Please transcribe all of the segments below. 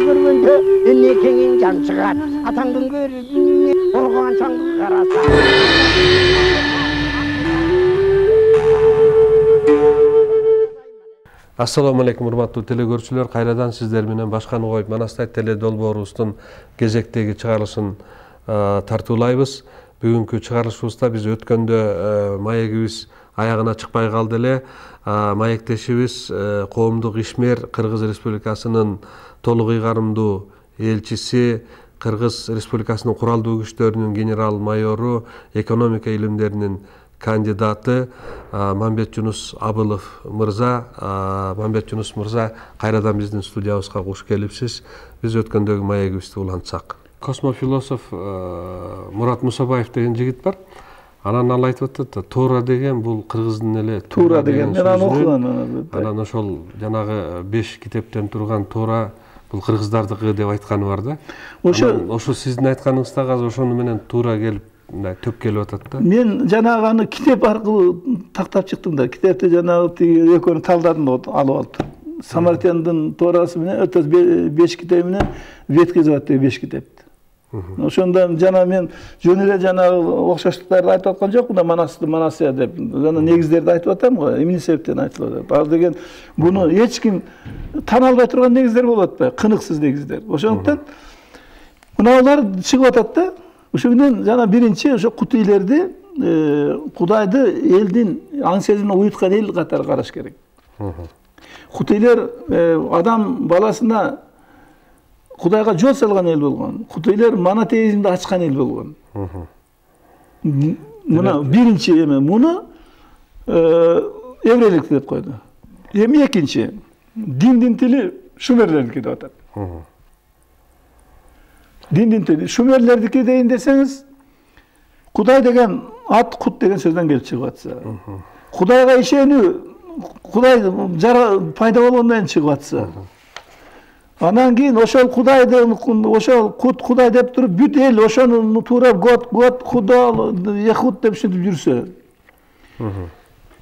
көргенде эле кеңин жан чыгат. Атаңдын көрүнүне оргон чаңды караса. Assalamu alaikum урматтуу телекөрүүчүлөр, кайрадан сиздер менен башканы коюп Манастай теле долбоорубуздун кезектеги чыгарылышын тартуулайбыз. Бүгүнкү чыгарылышыбызда биз өткөндө маегибиз аягына чыкпай калды эле. Маектешибиз коомдук ишмер Кыргыз Республикасынын толук ыйгарымдуу элчиси, Кыргыз Республикасынын куралдуу күчтөрүнүн генерал майору, экономика илимдеринин кандидаты Мамбет Жунус Абылов мырза. Мамбет Жунус мырза, кайрадан биздин студиябызга куш келипсиз. Биз өткөндөгү маегибизди улантсак. Космофилософ Мурат Мусабаев деген жигит бар. Анан ал айтып атат, Туура деген бул кыргыздын эле Туура деген мен аны окугам. Анан ошол жанагы 5 китептен турган Туура бул кыргыздардыкы деп айтканы бар да. Ошо сиздин айтканыңыздагы азыр ошону менен туура келип төп келип атат да. Мен жанагы аны китеп аркылуу тактап чыктым да. Китепти жанагы экөөнү талдадым да, алып алып. Самартяндын Тоорасы менен өтөс 5 китеби менен веткизип атты 5 китепти. Ошондо жана мен жөн эле жанагы окшоштуктарды айтып аткан жокмун да, Манасия деп. Жана негиздерди айтып атам го, эмне себептен айтып атат. Ал деген буну эч ким тана албай турган негиздер болуп атпайбы? Кыныксыз негиздер. Ошондуктан мыналар чыгып атат да. Ошо менен жана биринчи ошо кутуйлерди Кудайды элдин аң сезимине уюткан эл катары караш керек. Кутуйлер адам баласына Кудайга жол салган эл болгон. Кутуйлер монотеизмди ачкан эл болгон. Мына биринчи эме муну еврейлик деп койду. Эми экинчи диндин тили шумерлердики деп атат. Диндин тили шумерлердики дейин десеңиз, Кудай деген ат кут деген сөздөн келип чыгып атса. Кудайга ишенүү, Кудай пайда болгондон кийин чыгып атса. Анан кийин ошол Кудайды, ошол кут Кудай деп туруп, бүт эл ошону туура год, Кудал, Ехуд деп ушинтип жүрсө.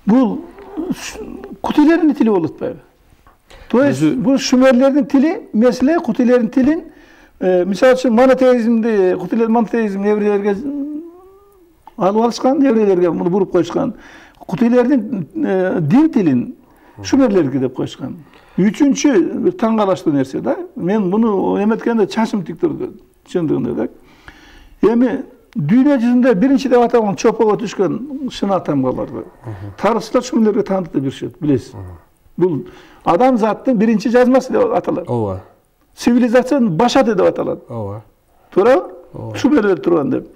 Бул кутуйлердин тили болуп атпайбы? То есть бул шумерлердин тили, меселе кутуйлердин тилин, мисалы үчүн монотеизмди, кутуйлер монотеизм еврейлерге алып алышкан, еврейлерге муну буруп коюшкан. Кутуйлердин дин тилин шумерлердики деп коюшкан. Үчүнчү бир таң калыштуу нерсе да. Мен муну эметкенде чачым тик турду, чындыгында да. Эми дүйнө жүзүндө биринчи деп аталган чопого түшкөн шына тамгаларды тарыхчылар шумерлерге таандыктап беришет, билесиз. Бул адамзаттын биринчи жазмасы деп аталат. Ооба. Цивилизациянын башаты деп аталат. Ооба. Туурабы? Шумерлер турган деп.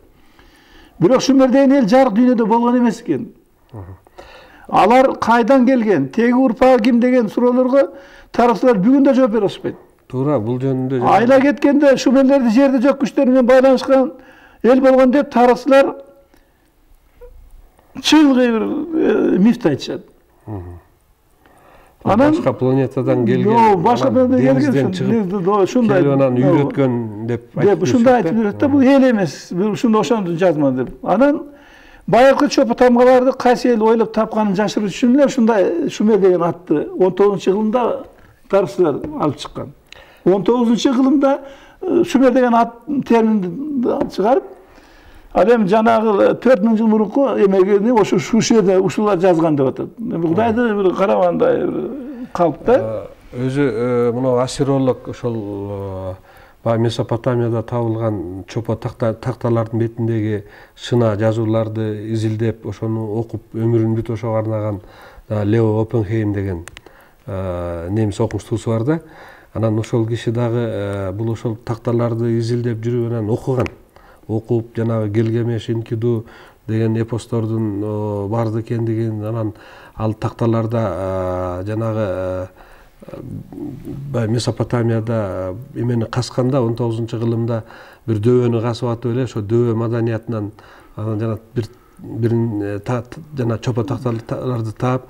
Бирок шумер деген эл жарык дүйнөдө болгон эмес экен. Алар кайдан келген, теги урпагы ким деген суроолорго тарыхчылар бүгүн да жооп бере алышпайт. Туура, бул жөнүндө айла кеткенде шумерлерди жерде жок күчтөр менен байланышкан эл болгон деп тарыхчылар чылгый бир мифти айтышат. Анан башка планетадан келген, башка планетадан келген, ушундай анан үйрөткөн деп айтып. Ушундай айтып жүрөт да, бул эл эмес, ушунда ошону жазма деп. Анан байыркы чопо тамгаларды кайсы эл ойлоп тапканын жашырыш үчүн эле ушундай шумер деген атты 19-кылымда тарыхчылар алып чыккан. 19-кылымда шумер деген ат терминди чыгарып, ал эми жанагы 4000 жыл мурунку эмегени ошо жерде ушулар жазган деп атат. Кудайды бир карагандай калпта. Өзү мына асиролог ошол Месопотамияда табылган чопо такталардын бетиндеги шына жазууларды изилдеп, ошону окуп, өмүрүн бүт ошого арнаган Лео Оппенхейм деген немис окумуштуусу бар да. Анан ошол киши дагы бул ошол такталарды изилдеп жүрүп анан окуган. Окуп, жанагы Гилгамеш, Энкиду деген эпостордун барды экендигин, анан ал такталарда жанагы Месопотамияда эмени касканда 19-кылымда бир дөбөнү касып атып эле, ошо дөбө маданиятынан анан жана бирин жана чопо такталарды таап,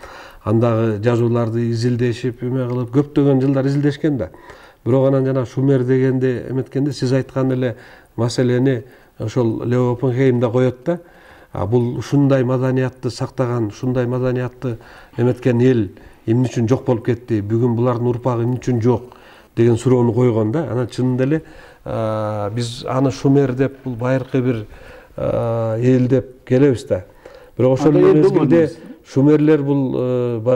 андагы жазууларды изилдешип, эме кылып көптөгөн жылдар изилдешкен да. Бирок анан жана шумер дегенде эметкенде сиз айткан эле маселени ошол Лео Оппенхейм да коет да. Бул ушундай маданиятты сактаган, ушундай маданиятты эметкен эл эмне үчүн жок болуп кетти? Бүгүн булардын урпагы эмне үчүн жок? деген суроону койгон да. Анан чынында эле биз аны шумер деп, бул байыркы бир эл деп келебиз да. Бирок ошол мезгилде шумерлер бул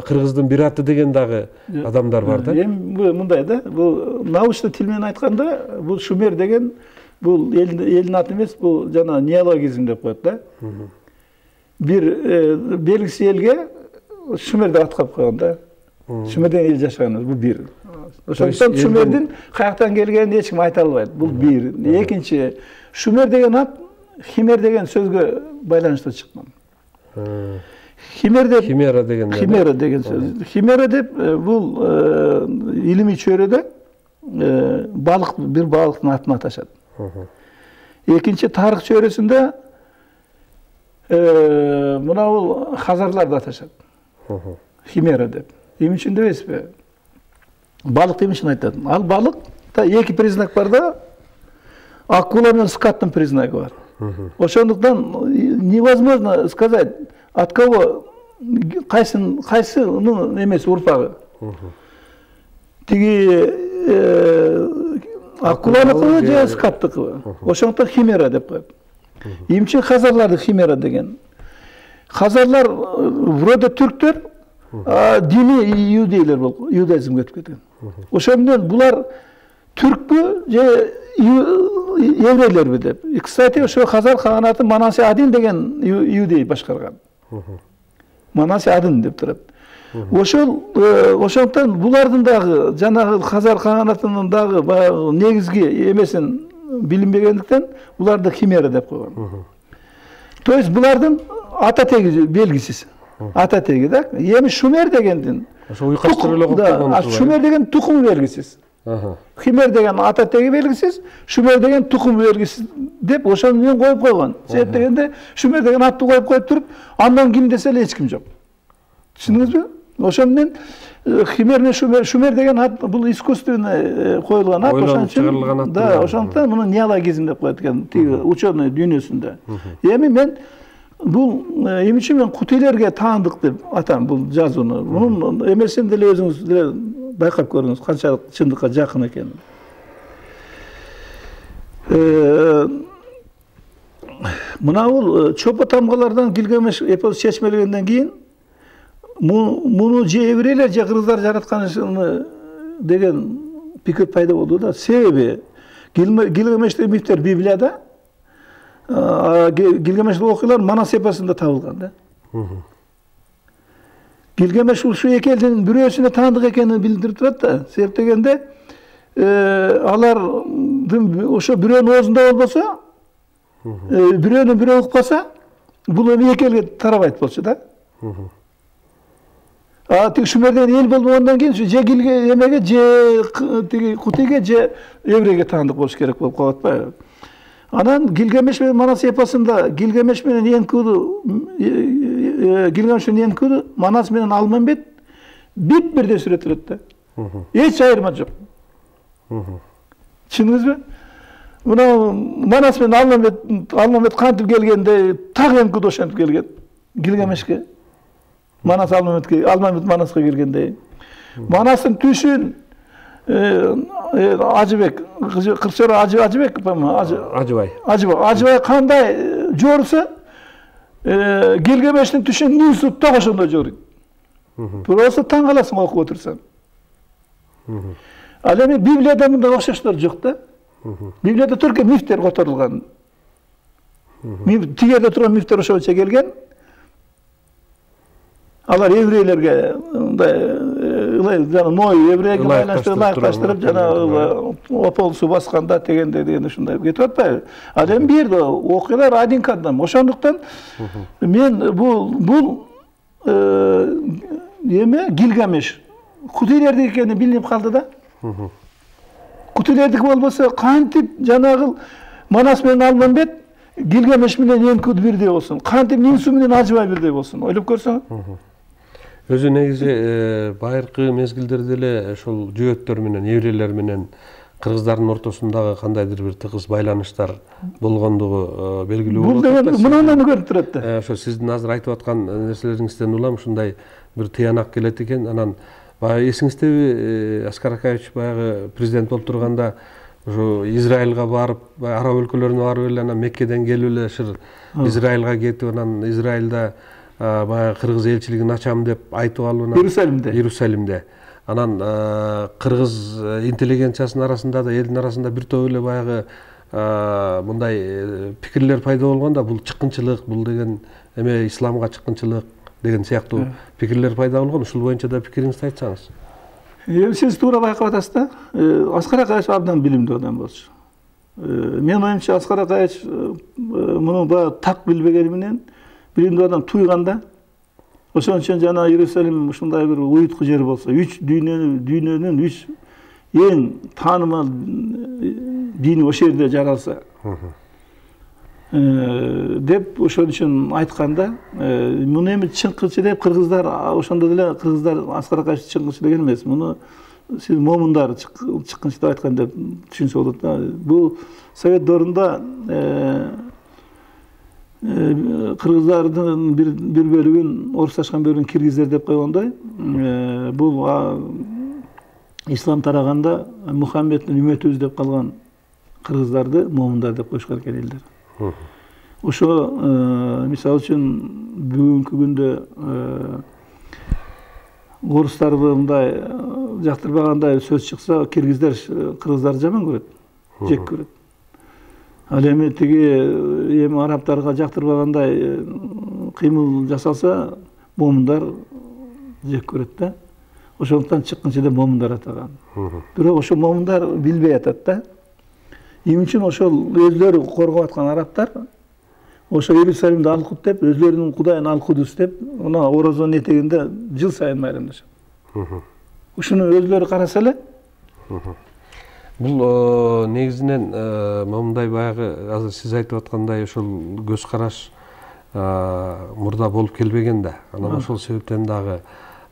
кыргыздын бир аты деген дагы адамдар бар да. Эми мындай да, бул научный тил менен айтканда бул шумер деген бул элдин аты эмес, бул жана неологизм деп коет да. Бир белгисиз элге шумер деп аткап койгон да. Шумер деген эл жашаган, бул бир. Ошондуктан шумердин каяктан келгенин эч ким айта албайт. Бул бир. Экинчи, шумер деген ат химер деген сөзгө байланыштуу чыккан. Химера деген сөз. Химера деп бул илимий чөйрөдө балык, бир балыктын атын аташат. Экинчи тарых чөйрөсүндө мына бул хазарларды аташат. Химера деп. Эмне үчүн дебесизби? Балык эмне үчүн айтат? Ал балыкта эки признак бар да. Акула менен скаттын признаги бар. Ошондуктан невозможно сказать, от кого кайсынын эмес урпагы. Тиги акуланыкыбы же скаттыкыбы. Ошондуктан химера деп коет. Эмне үчүн хазарларды химера деген? Хазарлар вроде түрктөр, дини иудейлер болуп, иудаизмге өтүп кеткен. Ошондон булар түркпү же еврейлерби деп. Кстати, ошо Хазар каганаты Манаси Адин деген иудей башкарган. Манаси Адин деп турат. Ошондон булардын дагы жанагы Хазар каганатынын дагы баягы негизги эмесин билинбегендиктен буларды химера деп койгон. То есть булардын ата теги белгисиз. Ата теги да. Эми шумер дегендин ошо уйкаштырып эле койгон. Шумер деген тукум белгисиз. Химер деген ата теги белгисиз, шумер деген тукум белгисиз деп ошону менен коюп койгон. Себеп дегенде шумер деген атты коюп туруп, андан ким десе эле эч ким жок. Түшүндүңүзбү? Ошону менен химер менен шумер деген ат бул искусственно коюлган ат, ошондуктан да, ошондуктан муну неологизм деп коет экен, тиги ученый дүйнөсүндө. Эми мен бул эмне үчүн мен кутейлерге таандык деп атам бул жазууну. Мунун эмесин деле өзүңүз деле байкап көрүңүз канчалык чындыкка жакын экенин. Мына бул чопо тамгалардан Гильгамеш эпосу чечмелегенден кийин муну же еврейлер же кыргыздар жаратканы деген пикир пайда болду да. Себеби Гильгамештеги мифтер Библияда, Гильгамештеги окуялар Манас эпосунда табылган да. Гильгамеш ушу эки элдин бирөөсүнө таандык экенин билдирип турат да. Себеп дегенде алардын ошо бирөөнүн оозунда болбосо, бирөөнү бирөө укпаса, бул эми эки элге тарабайт болчу да. Тиги шумер деген эл болбогондон кийин же эмеге же тиги кутейге же еврейге таандык болуш керек болуп калат атпайбы? Анан Гильгамеш менен Манас эпосунда Гильгамеш менен Энкуду, Манас менен Алмамбет бирдей сүрөттөлөт да. Эч айырма жок. Түшүндүңүзбү? Мына Манас менен Алмамбет кантип келгенде так Энкуду ошентип келген. Гильгамешке Манас Алмамбет Манаска келгенде. Манастын түшүн Ажыбек, Кырчыр Ажыбек, Ажыбай кандай жорусу, Гильгамештин түшүн нүүсү так ошондой жорuyт. Просто таң каласың окуп отурсаң. Ал эми Библияда мындай окшоштор жок да. Библияда только мифтер которулган. Тигерде турган мифтер ошончо келген. Алар еврейлерге Ной еврейге ылайыкташтырып жана опол суу басканда деген ушундай кетип атпайбы? Ал эми бул жерде окуялар один кадам. Ошондуктан мен бул эме Гильгамеш кутейлердики экени билинип калды да. Кутейлердики болбосо кантип жанагы Манас менен Алмамбет Гильгамеш менен Энкуду бирдей болсун, кантип Нинсу менен Ажыбай бирдей болсун. Ойлоп көрсөң. Өзү негизи байыркы мезгилдерде эле ошол жөөттөр менен, еврейлер менен кыргыздардын ортосундагы кандайдыр бир тыгыз байланыштар болгондугу белгилүү болот. Бул деген мындан көрүнүп турат да. Ошо сиздин азыр айтып аткан нерселериңизден улам ушундай бир тыянак келет экен. Анан Баягы эсиңиздеби, Аскар Акаевич баягы президент болуп турганда ошо Израилга барып, араб өлкөлөрүнө барып эле, анан Меккеден келип эле ушул Израилга кетип, анан Израилда баягы кыргыз элчилигин ачам деп айтып алып, Иерусалимде. Анан кыргыз интеллигенциясынын арасында да, элдин арасында бир топ эле баягы мындай пикирлер пайда болгон да, бул чыккынчылык, бул деген эме исламга чыккынчылык деген сыяктуу пикирлер пайда болгон. Ушул боюнча да пикириңизди айтсаңыз. Сиз туура байкап атасыз да. Аскар Акаевич абдан билимдүү адам болчу. Мен оюмча Аскар Акаевич муну баягы так билбегени менен билимдүү адам туйганда, ошон үчүн жана Иерусалим ушундай бир уютку жер болсо, дүйнөнүн 3 эң таанымал дини ошол жерде жаралса деп ошон үчүн айтканда, муну эми чыңкылчы деп кыргыздар, ошондо деле кыргыздар Аскар Акаевич чыңкылчы деген эмес. Муну сиз момундар чыккынчы деп айткан деп түшүнсө болот да. Бул совет доорунда кыргыздардын бир бөлүгүн, орусташкан бөлүгүн киргиздер деп койгондой, бул ислам тараганда Мухаммедтин үмөтүбүз деп калган кыргыздарды момундар деп коюшкан экен элдер. Ошо мисалы үчүн бүгүнкү күндө орустарды мындай жактырбагандай сөз чыкса, киргиздер кыргыздарды жаман көрөт, жек көрөт. Ал эми тиги арабтарга жактырбагандай кыймыл жасалса, момундар жек көрөт да. Ошондуктан чыккынчы деп момундар атаган. Бирок ошо момундар билбей атат да. Эмне үчүн ошол өзлөрү коргоп аткан арабтар ошо Иерусалимди Ал-Кут деп, өзлөрүнүн кудайын Ал-Кудус деп, мына Орозонун этегинде жыл сайын майрамдашат. Ушуну өзлөрү караса эле. Бул негизинен момундай баягы азыр сиз айтып аткандай ошол көз караш мурда болуп келбеген да. Анан ошол себептен дагы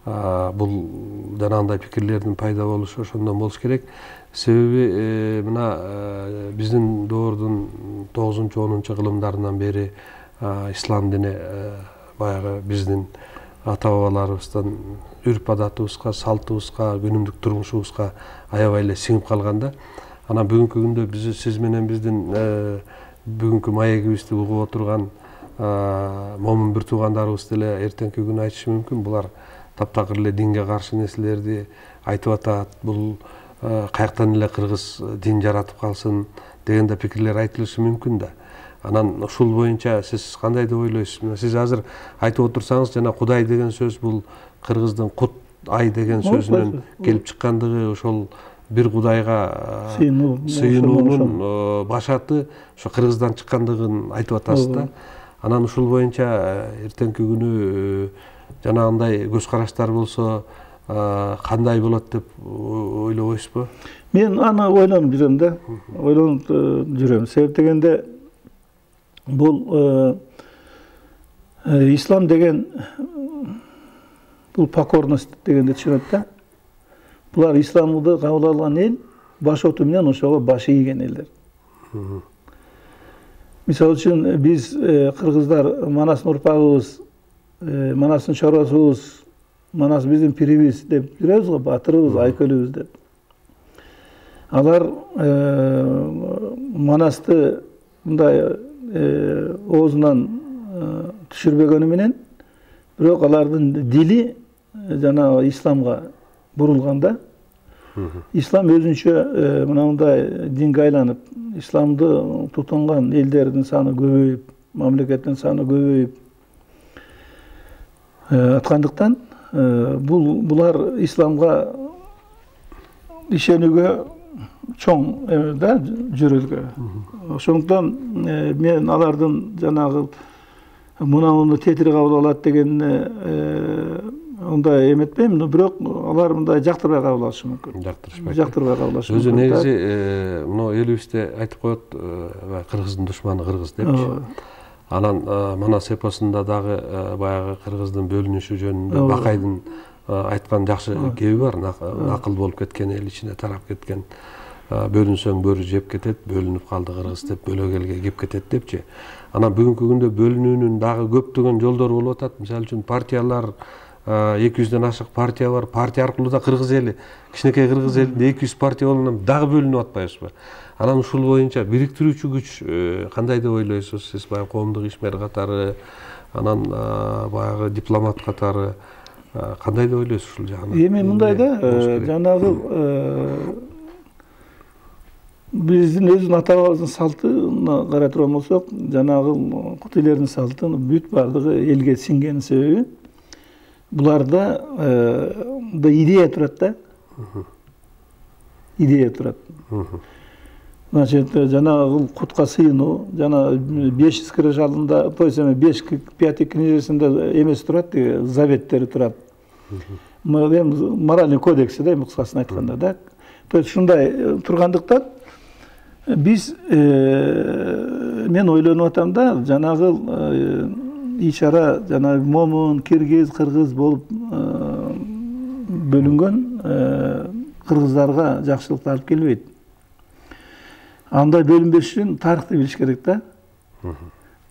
бул жанагындай пикирлердин пайда болушу ошондон болуш керек. Себеби мына биздин доордун 9-10 кылымдарынан бери ислам дини баягы биздин ата бабаларыбыздан үрп адатыбызга, салтыбызга, күнүмдүк турмушубузга аябай эле сиңип калганда, анан бүгүнкү күндө сиз менен биздин бүгүнкү маегибизди угуп отурган момун бир туугандарыбыз деле эртеңки күнү айтышы мүмкүн. Булар таптакыр эле динге каршы нерселерди айтып атат. Бул каяктан эле кыргыз дин жаратып калсын деген да пикирлер айтылышы мүмкүн да. Анан ушул боюнча сиз кандай деп ойлойсуз? Сиз азыр айтып отурсаңыз, жана Кудай деген сөз бул кыргыздын Кут ай деген сөзүнөн келип чыккандыгы, ошол бир Кудайга сыйынуунун башаты ошо кыргыздан чыккандыгын айтып атасыз да. Анан ушул боюнча эртеңки күнү жанагындай көз караштар болсо кандай болот деп ойлобойсузбу? Мен аны ойлонуп жүрөм да. Ойлонуп жүрөм. Себеп дегенде бул ислам деген бул покорность дегенди түшүнөт да. Булар исламды кабыл алган эл баш оту менен ошого баш ийген элдер. Мисалы үчүн биз кыргыздар Манастын урпагыбыз, Манастын чоросубуз, Манас биздин пирибиз деп жүрөбүз го, батырыбыз, айкөлүбүз деп. Алар Манасты мындай оозунан түшүрбөгөнү менен, бирок алардын дили жана исламга бурулганда, ислам өзүнчө мындай динге айланып, исламды тутунган элдердин саны көбөйүп, мамлекеттин саны көбөйүп аткандыктан, булар исламга ишенүүгө чоң да жүрөлгө. Ошондуктан мен алардын жанагы муну тетири кабыл алат дегенине ондай эметпейм, бирок алар мындай жактырбай кабыл алышы мүмкүн. Жактырбай кабыл алышы мүмкүн. Өзү негизи мына элибизде айтып коет, кыргыздын душманы кыргыз депчи. Анан Манас эпосунда дагы баягы кыргыздын бөлүнүшү жөнүндө Бакайдын айткан жакшы кеби бар. Акыл болуп кеткен эл ичине тарап кеткен. Бөлүнсөң бөрү жеп кетет, бөлүнүп калды кыргыз деп, бөлөгелге кеп кетет депчи. Анан бүгүнкү күндө бөлүнүүнүн дагы көптөгөн жолдору болуп атат. Мисалы үчүн партиялар 200'ден ашык партия бар. Партия аркылуу да кыргыз эли, кичинекей кыргыз элинде 200 партия болгондон дагы бөлүнүп атпайбызбы? Анан ушул боюнча бириктирүүчү күч кандай деп ойлойсуз? Сиз баягы коомдук ишмер катары, анан баягы дипломат катары кандай деп ойлойсуз ушул жагын? Эми мындай да, жанагы биздин өзүнүн ата бабабыздын салтына карай турган болсок, жанагы кутуйлердин салты бүт бардыгы элге сиңгенин себеби буларда идея турат да. Идея турат. Значит, жанагы кутка сыйынуу, жана 5 скрижалында, то есть 5 книжесинде эмес турат, заветтери турат. Моральный кодекси да, кыскасын айтканда да. То есть ушундай тургандыктан биз мен ойлонуп атам да, жанагы ичара жанагы момун, киргиз, кыргыз болуп бөлүнгөн кыргыздарга жакшылык алып келбейт. Андай бөлүнбеш үчүн тарыхты билиш керек да.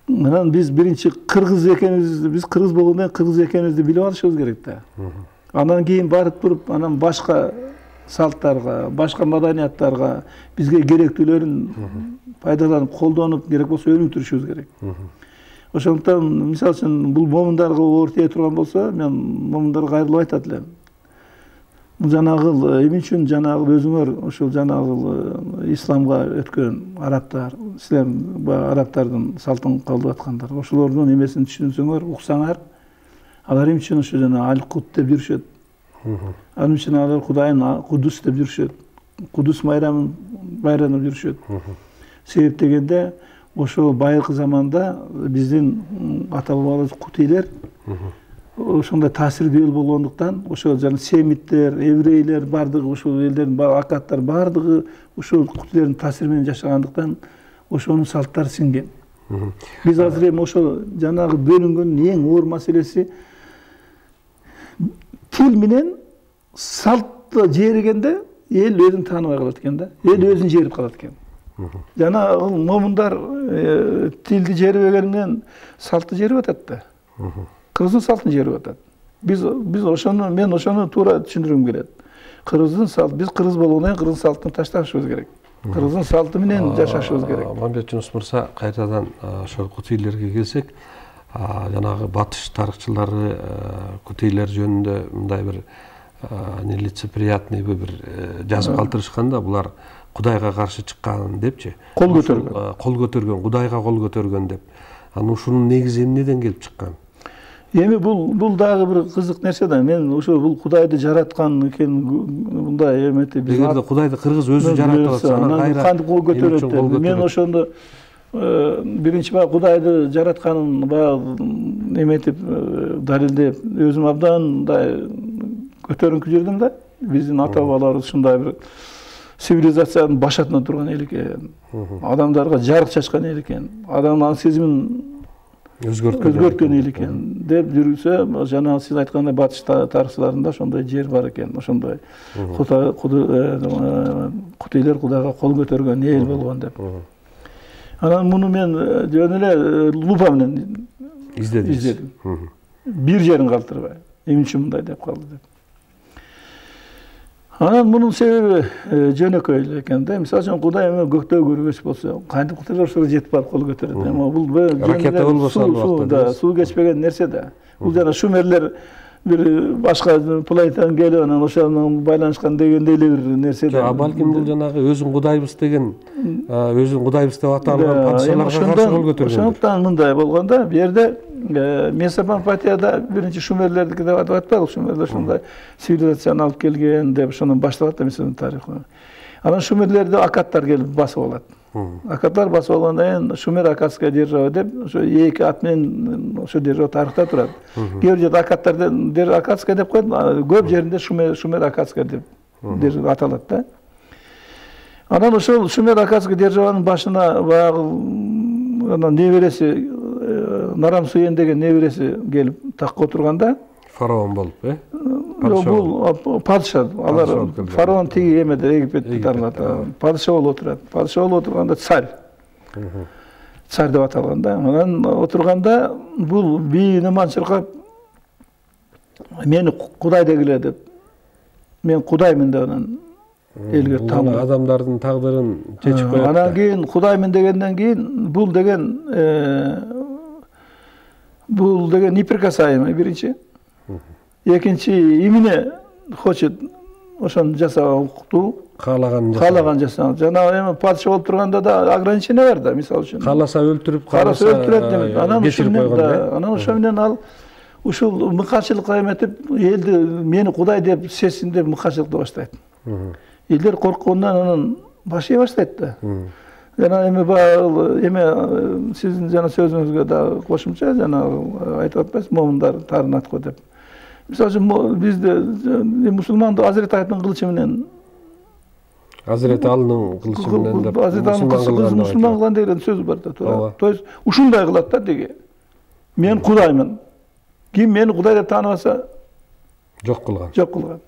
Анан биз биринчи кыргыз экенибизди, биз кыргыз болгондон кыргыз экенибизди билип алышыбыз керек да. Андан кийин барып туруп, анан башка салттарга, башка маданияттарга бизге керектүүлөрүн пайдаланып, колдонуп, керек болсо өнүктүрүшүбүз керек. Ошондуктан, мисалы үчүн, бул момундарга оор тие турган болсо, мен момундарга кайрылып айтат элем. Жанагы эмне үчүн жанагы өзүңөр ошол жанагы исламга өткөн арабтар, арабтардын салтын колдоп аткандар, ошолордун эмесин түшүнсөңөр, уксаңар, алар эмне үчүн ошо жана Аль-Кут деп жүрүшөт. Анын үчүн алар Кудайын Кудус деп жүрүшөт. Кудус байрамын байрамдап жүрүшөт. Себеп дегенде, ошол байыркы заманда биздин ата бабаларыбыз кутуйлер ошондой таасирдүү эл болгондуктан, ошол жана семиттер, еврейлер бардыгы, ошол элдердин акаттар бардыгы ошол кутуйлердин таасири менен жашагандыктан ошонун салттары сиңген. Биз азыр эми ошол жанагы бөлүнгөндүн эң оор маселеси тил менен салтты жеригенде эл өзүн тааныбай калат экен да. Эл өзүн жерип калат экен. Жана момундар тилди жерибегенинен салтты жерип атат да. Кыргыздын салтын жерип атат. Биз ошону, мен ошону туура түшүндүргүм келет. Кыргыздын салты, биз кыргыз болгондон кыргыз салтын ташташыбыз керек. Кыргыздын салты менен жашашыбыз керек. Мамбет Жунус мырза, кайрадан ошол кутуйлерге келсек, жанагы батыш тарыхчылары кутуйлер жөнүндө мындай бир нелицеприятный бир жазып калтырышкан да, булар Кудайга каршы чыккан депчи. Кол көтөргөн. Кол көтөргөн, Кудайга кол көтөргөн деп. Анан ушунун негизи эмнеден келип чыккан? Эми бул дагы бир кызык нерсе да. Мен ошо бул Кудайды жараткан экен, мындай эметип биз. Эгерде Кудайды кыргыз өзү жаратып атса, анан кайра кантип кол көтөрөт деп. Мен ошондо биринчи баягы Кудайды жаратканын баягы эметип далилдеп, өзүм абдан мындай көтөрүңкү жүрдүм да. Биздин ата бабаларыбыз ушундай бир цивилизациянын башатында турган эл экен. Адамдарга жарык чачкан эл экен. Адамдын сезимин өзгөрткөн эл экен деп жүрсө, жана сиз айткандай батыш тарыхчыларында ошондой жер бар экен. Ошондой кутуйлер Кудайга кол көтөргөн эл болгон деп. Анан муну мен жөн эле лупа менен издедим. Бир жерин калтырбай, эмне үчүн мындай деп калды деп. Анан мунун себеби жөнөкөй эле экен да. Мисалы үчүн Кудай эми көктө көргөч болсо, кантип кутуйлар ошого жетип барып кол көтөрөт. Эми бул ракета болбосо суу кечпеген нерсе да. Бул жана шумерлер бир башка планетадан келип, анан ошо менен байланышкан дегендей эле бир нерсе да. Балким бул жанагы өзүн Кудайбыз деген, өзүн Кудайбыз деп аталган падышаларга каршы кол көтөргөн. Ошондуктан мындай болгон да. Бу жерде Месопотамияда биринчи шумерлердики деп атап атпайбы, шумерлер ушундай цивилизацияны алып келген деп ошондон башталат да Месопотамия тарыхы. Анан шумерлерди акаттар келип басып алат. Акаттар басып алгандан кийин Шумер акатская держава деп ошо эки ат менен ошо держава тарыхта турат. Кээ бир жерде акаттар акатская деп коет, көп жеринде Шумер акатская деп держава аталат да. Анан ошол Шумер акатская державанын башына баягы анан небереси Нарам Суен деген небереси келип такка отурганда, фараон болуп, бул падыша, алар фараон тиги эмеде Египетте таралат. Падыша болуп отурат. Падыша болуп отурганда царь. Царь деп аталган да. Анан отурганда бул бийине манчыркап Мени Кудай дегиле деп. Мен Кудаймын деп анан элге таануу. Адамдардын тагдырын чечип коет. Анан кийин Кудаймын дегенден кийин бул деген неприкасаемый биринчи. Экинчи эмне хочет ошону жасаганга укуктуу. Каалаган жасаган. Жана эми падыша болуп турганда да ограничение бар да, мисалы үчүн. Кааласа өлтүрүп, кааласа өлтүрөт. Анан ошо менен ал ушул мыканчылыкка эметип, элди мени Кудай деп сезсин деп мыканчылыкты баштайт. Элдер корккондон анан башы баштайт да. Жана эми сиздин жана сөзүңүзгө да кошумча жана айтып атпайсыз, момундар таарынат го деп. Мисалы үчүн бизде мусулман Азирет Айтын кылычы менен Азирет Алынын кылычы менен деп мусулман кылган деген сөз бар да, туура. То есть ушундай кылат да деге. Мен Кудаймын. Ким мени Кудай деп тааныбаса жок кылган.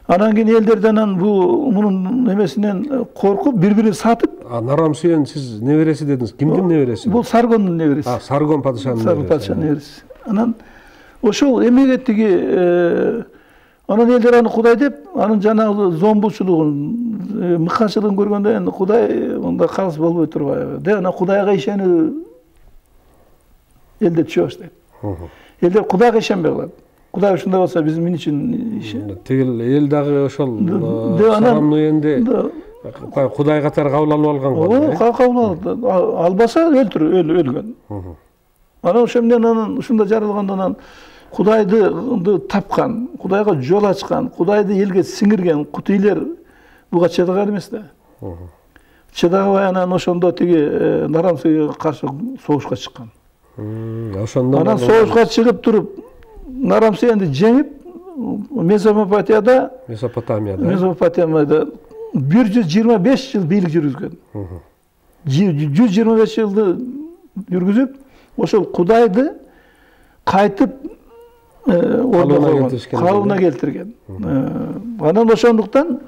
Анан кийин элдерден мунун эмесинен коркуп бири-бирин сатып. Нарамсуен сиз небереси дедиңиз. Кимдин небереси? Бул Саргондун небереси. Саргон падышанын небереси. Анан ошол эмеге тиги анан элдер аны Кудай деп, анын жанагы зомбулчулугун, мыканчылыгын көргөндө эми Кудай мында калыс болбой турбайбы? Де анан Кудайга ишенүү элдер түшө баштайт. Элдер Кудайга ишенбей калат. Кудай ушундай болсо биз эмне үчүн тигил эл дагы ошол Сарамнуенде Кудай катары кабыл алып алган го. Кабыл албаса өлгөн. Анан ошо менен ушунда жаралгандан анан Кудайды тапкан, Кудайга жол ачкан, Кудайды элге сиңирген кутуйлер буга чыдаган эмес да. Чыдабай анан ошондо тиги Нарамсыйга каршы согушка чыккан. Ошондо анан согушка чыгып туруп Нарамсыйды жеңип Месопотамияда 125 жыл бийлик жүргүзгөн. 125 жылды жүргүзүп, ошол Кудайды кайтып калыбына келтирген. Анан ошондуктан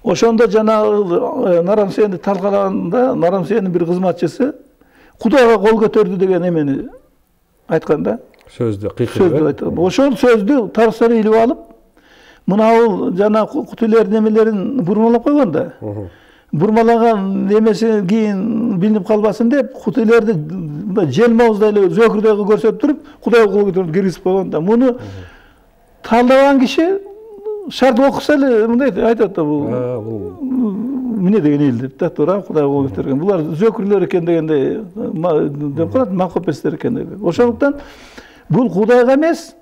ошондо жанагы Нарамсыйды талкалаганда Нарамсыйдын бир кызматчысы Кудайга кол көтөрдү деген эмени айткан да. Сөздү кыйкырып. Ошол сөздү тарыхчылар илип алып, мынау жана кутуйлердин эмелерин бурмалап койгон да. Бурмалаган эмеси кийин билинип калбасын деп, кутуйлерди желмооздай эле зөкүрдөйгө көрсөтүп туруп, Кудайга кол көтөрүп киргизип койгон да. Муну талдаган киши шарт окуса эле мындай айтат да, бул эмне деген эл деп да, туура Кудайга кол көтөргөн. Булар зөкүрлөр экен дегендей деп коет, макопестер экен деп. Ошондуктан бул Кудайга эмес,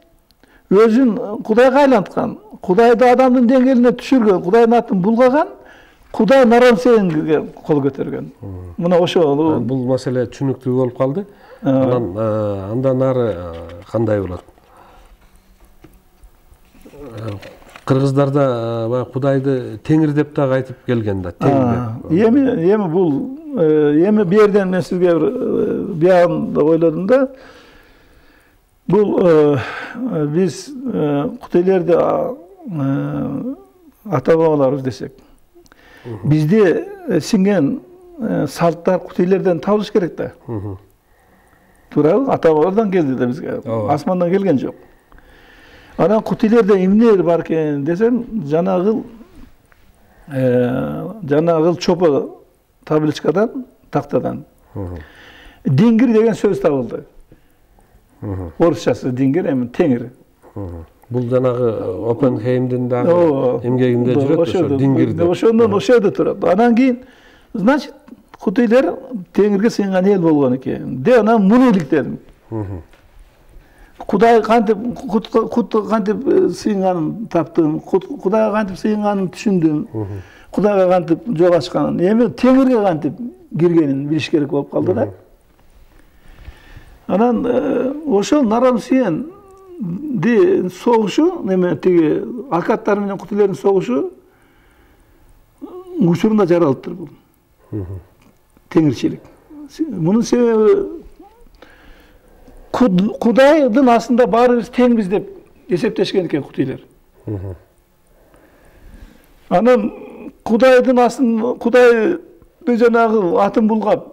өзүн Кудайга айланткан, Кудайды адамдын деңгээлине түшүргөн, Кудайдын атын булгаган, Кудай Нарамсыйга кол көтөргөн. Мына ошол бул маселе түшүнүктүү болуп калды. Андан ары кандай болот? Кыргыздарда баягы Кудайды Теңир деп дагы айтып келген да, Эми бул бу жерден мен сизге биягын ойлодум да. Бул биз кутуйлерди ата бабаларыбыз десек, бизде сиңген салттар кутуйлерден табылыш керек да. Туурабы? Ата бабалардан келди да бизге, асмандан келген жок. Анан кутуйлерде эмне бар экен десем, жанагыл чопо табличкадан, тактадан диңгир деген сөз табылды. Орусчасы диңгир, эми Теңир. Бул жанагы Оппенхеймдин дагы эмгегинде жүрөт, ошо диңгирде. Ошондон ошерде турат. Анан кийин, значит, кутуйлер Теңирге сыйынган эл болгон экен. Де анан муну иликтедим. Кудай кантип сыйынганын таптым, Кудайга кантип сыйынганын түшүндүм, Кудайга кантип жол ачканын, эми Теңирге кантип киргенин билиш керек болуп калды да. Анан ошол Нарамсыйдын согушу, неме тиги акаттар менен кутуйлердин согушу учурунда жаралыптыр бул. Теңирчилик. Мунун себеби Кудайдын астында баарыбыз теңбиз деп эсептешкен экен кутуйлер. Анан Кудайдын Кудайды жанагы атын булгап,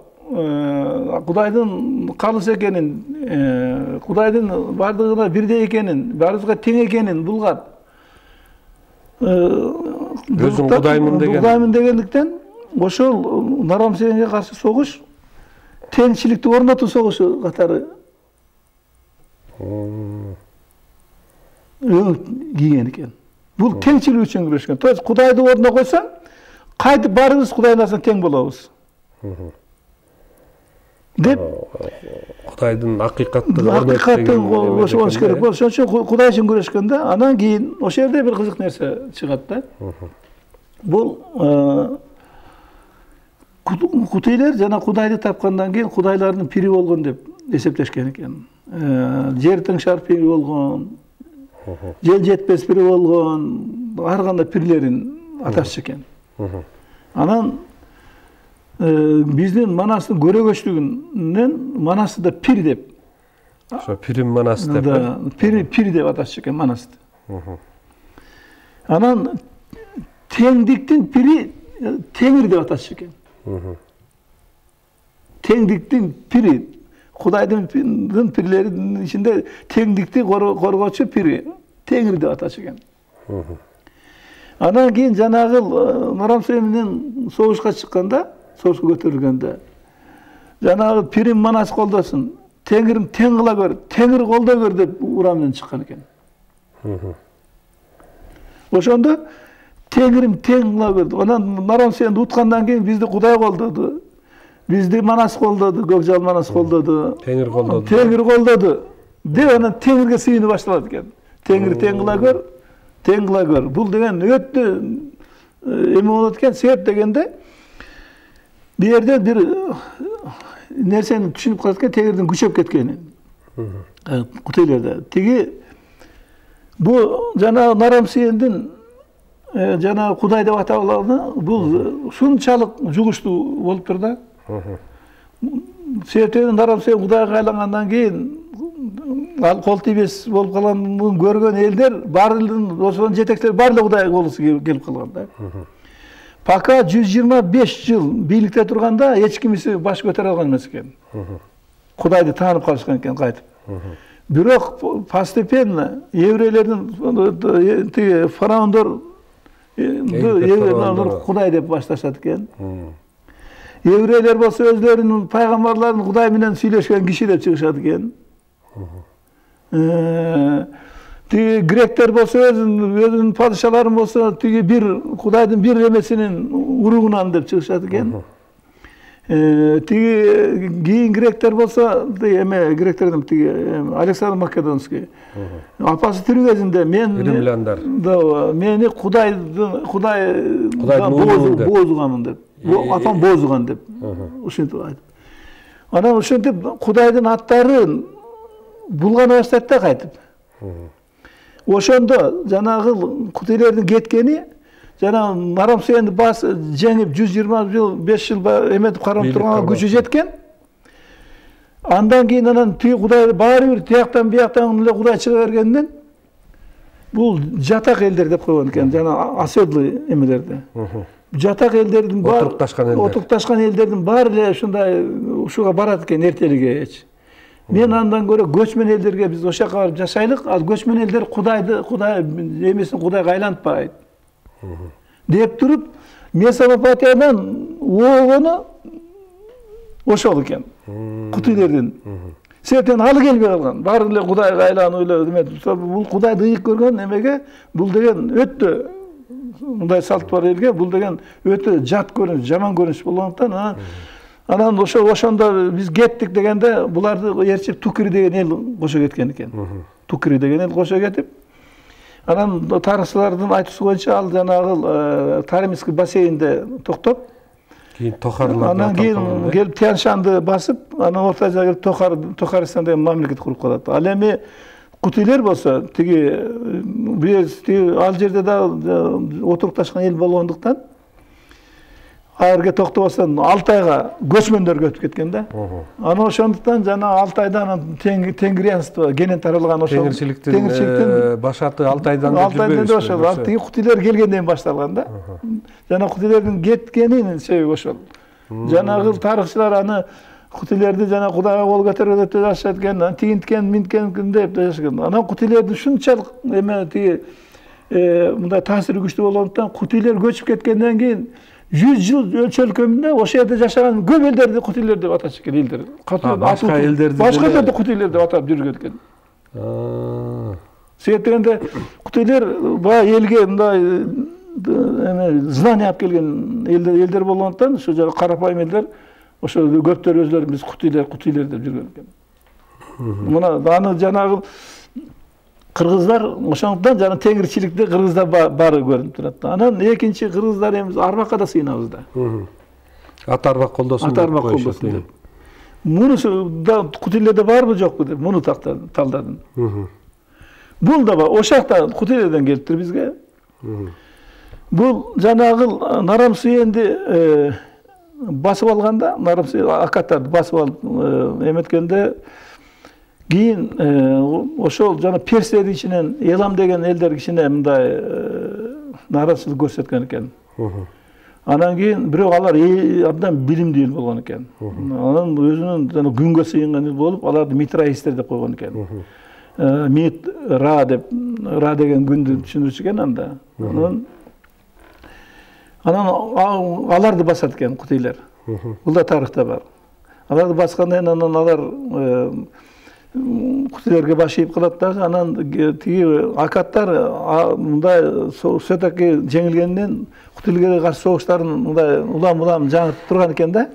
Кудайдын калыс экенин Кудайдын бардыгына бирдей экенин, баарыбызга тең экенин булгап, өзүң Кудаймын дегендиктен ошол нарамсенге каршы согуш теңчиликти орнотуу согушу катары кийген экен. Бул теңчилик үчүн күрөшкөн. То есть Кудайды ордуна койсоң, кайтып баарыбыз Кудайдын алдында тең болобуз. Деп Кудайдын акыйкаттын болуш керек. Ошон үчүн Кудай үчүн күрөшкөндө, анан кийин ошол жерде бир кызык нерсе чыгат да. Бул Кутейлер жана Кудайды тапкандан кийин Кудайлардын пири болгон деп эсептешкен экен. Жер тыңшар пири болгон, жел жетпес пири болгон, ар кандай пирлерин аташчу экен. Анан биздин Манастын көрөгөчтүгүнөн Манасты да пир деп. Ошо Пирим Манас деп. Пир деп аташчу экен Манасты. Анан теңдиктин пири Теңир деп аташчу экен. Теңдиктин пири, Кудайдын пирлеринин ичинде теңдикти коргоочу пири Теңир деп аташчу экен. Анан кийин жанагы Нарамсен менен согушка чыкканда, согушка көтөрүлгөндө, жанагы Пирим Манас колдосун, Теңирим тең кыла көр, Теңир колдой көр деп урам менен чыккан экен. Ошондо Теңирим тең кыла көр. Анан Нарамсенди уткандан кийин бизди Кудай колдоду. Бизди Манас колдоду, Көкжал Манас колдоду. Теңир колдоду. Теңир колдоду. Деп анан Теңирге сыйынып башталат экен. Теңир тең кыла көр, тең кыла көр. Бул деген өтө эме болот экен. Себеп дегенде бу жерде бир нерсени түшүнүп калат экен, Теңирдин күчөп кеткени. Кутейлерде. Тиги бу жана Нарамсендин жана Кудай деп аталганы бул ушунчалык жугуштуу болуп тур да. Себептен Нарамсен Кудайга айлангандан кийин ал кол тийбес болуп калганын көргөн элдер баардыгын ошонун жетекчилери баары Кудайга болгусу келип калган да. Пока 125 жыл бийликте турганда эч кимиси баш көтөрө алган эмес экен. Кудайды таанып калышкан экен кайтып. Бирок постепенно еврейлердин тиги фараондор Кудай деп башташат экен. Еврейлер болсо өзлөрүнүн пайгамбарларын Кудай менен сүйлөшкөн киши деп чыгышат экен. Тиги гректер болсо өзүнүн падышаларын болсо тиги бир Кудайдын бир эмесинин уругунан деп чыгышат экен. Тиги кийин гректер болсо эме гректердин тиги Александр Македонский апасы тирүү кезинде римляндар мени Кудай боозуганмын деп, апам боозуган деп ушинтип айтып. Анан ушинтип Кудайдын аттарын булгана баштайт да кайтып. Ошондо жанагы Кутейлердин кеткени жана Нарамсенди бас жеңип 125 жыл эметип карап турган күчү жеткен. Андан кийин анан тиги Кудай баары бир тияктан бияктан эле Кудай чыга бергенден бул жатак элдер деп койгон экен, жана оседлый эмелерди. Жатак элдердин баары отукташкан элдердин баары эле ушундай ушуга барат экен эртелигечи. Мен андан көрө көчмөн элдерге биз ошол жака барып жашайлык, ал көчмөн элдер Кудай эмесин Кудайга айлантпайт деп туруп Месопотамиядан оогону ошол экен. Кутейлердин. Себептен алы келбей калган. Баары эле Кудайга айланып эле бул Кудайды ыйык көргөн эмеге бул деген өтө мындай салт бар элге бул деген өтө жат көрүнүш, жаман көрүнүш болгондуктан анан ошондо биз кеттик дегенде буларды ээрчип Тукри деген эл кошо кеткен экен. Тукри деген эл кошо кетип анан тарыхчылардын айтуусу боюнча ал жанагы Таримский бассейнде токтоп кийин Тохарлар анан кийин келип Тянь-Шанды басып анан Орто Азияга келип Тохаристан деген мамлекет куруп калат. Ал эми Кутейлер болсо тиги ал жерде да отурукташкан эл болгондуктан Айырге токтобостон Алтайга көчмөндөр өтүп кеткен да. Анан ошондуктан жана Алтайда анан тенгриянство кенен таралган ошол теңирчиликтин башаты Алтайдан жүрбөйбүз. Ошол тиги Кутейлер келгенден башталган да. Жана Кутейлердин кеткенинин себеби ошол. Жанагы тарыхчылар аны Кутилерди жана Кудайга кол көтөргөн деп жашашат экен, тигинткен, минткен деп жашашат экен. Анан кутилерди ушунчалык эме тиги мындай таасири күчтүү болгондуктан кутилер көчүп кеткенден кийин 100 жыл өлчөлкөмүндө ошол жерде жашаган көп элдерди кутилер деп аташат экен элдер. Башка элдерди элдерди кутилер деп атап жүргөн экен. Себеп дегенде кутилер баягы элге мындай эме знание алып келген элдер болгондуктан ошо жана карапайым элдер ошо көптөр өзлөрү биз кутилер деп жүргөн экен. Мына аны жанагы кыргыздар ошондуктан жана теңирчиликте кыргыздар бары көрүнүп турат. Анан экинчи кыргыздар эми арбакка да сыйынабыз да. Ат арбак колдосун. Ат арбак колдосун деп. Мунусу да кутилерде барбы жокпу деп муну талдадым. Бул да бар. Ошакта кутилерден келиптир бизге. Бул жанагы Нарамсыйенди басып алганда, Нарамсый акаттарды басып алып эметкенде кийин ошол жана перстердин ичинен Элам деген элдер кичине мындай нааразычылык көрсөткөн экен. Анан кийин бирок алар абдан билимдүү эл болгон экен. Анан өзүнүн жана күнгө сыйынган эл болуп, аларды митраистер деп койгон экен. Мит Ра деген күндү түшүндүрчү экен анда. Анан аларды басат экен кутилер. Бул да тарыхта бар. Аларды баскандан кийин анан алар кутилерге баш ийип калат дагы, анан тиги акаттар мындай все-таки жеңилгенден кутилерге каршы согуштарын мындай улам жаңыртып турган экен да.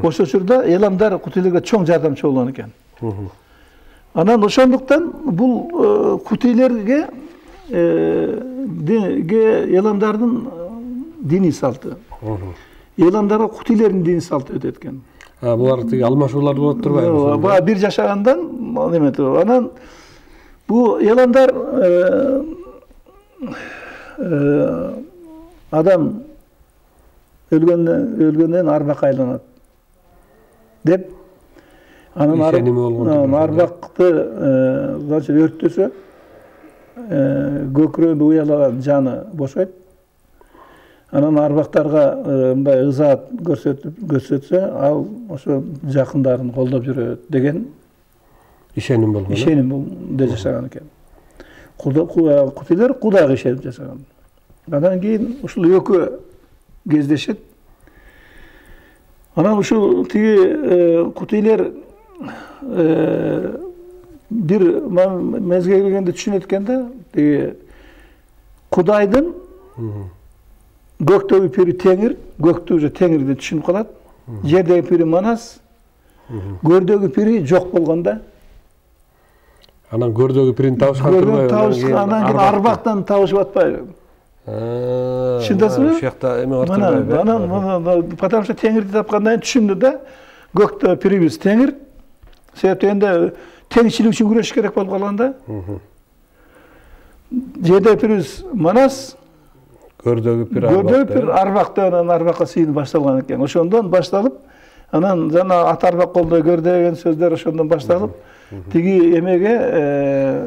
Ошол учурда эламдар кутилерге чоң жардамчы болгон экен. Анан ошондуктан бул кутилерге эламдардын диний салты. Эламдарга кутилердин диний салты өтөт экен. Булар тиги алмашуулар болуп турбайбы? Баа бир жашагандан неметип. Анан бул эламдар адам өлгөндөн арбакка айланат деп анан арбакты өрттөсө көкүрөгүндө уялаган жаны бошойт. Анан арбактарга мындай ызаат көрсөтсө, ал ошо жакындарын колдоп жүрөт деген ишеним болгон. Ишенимде жашаган экен. Кутилер Кудайга ишенип жашаган. Андан кийин ушул экөө кездешет. Анан ушул тиги кутилер бир мезгилге келгенде түшүнөт экен да, тиги Кудайдын көктөгү пири теңир, көктү уже теңирди түшүнүп калат. Жердеги пири Манас, көрдөгү пири жок болгонда. Анан көрдөгү пирин табышкан турбайбы? Анан кийин арбактан табышып атпайбы? Түшүндүсүңбү? Ушул жакта эме бар турбайбы? Анан потому что теңирди тапкандан кийин түшүндү да, көктө пирибиз теңир. Себеп дегенде теңчилик үчүн күрөшүш керек болуп калганда. Жердеги пирибиз Манас, көрдөгү пир арбакта, анан арбакка сыйынып башталган экен. Ошондон башталып, анан жана ат арбак колдой көр деген сөздөр ошондон башталып, тиги эмеге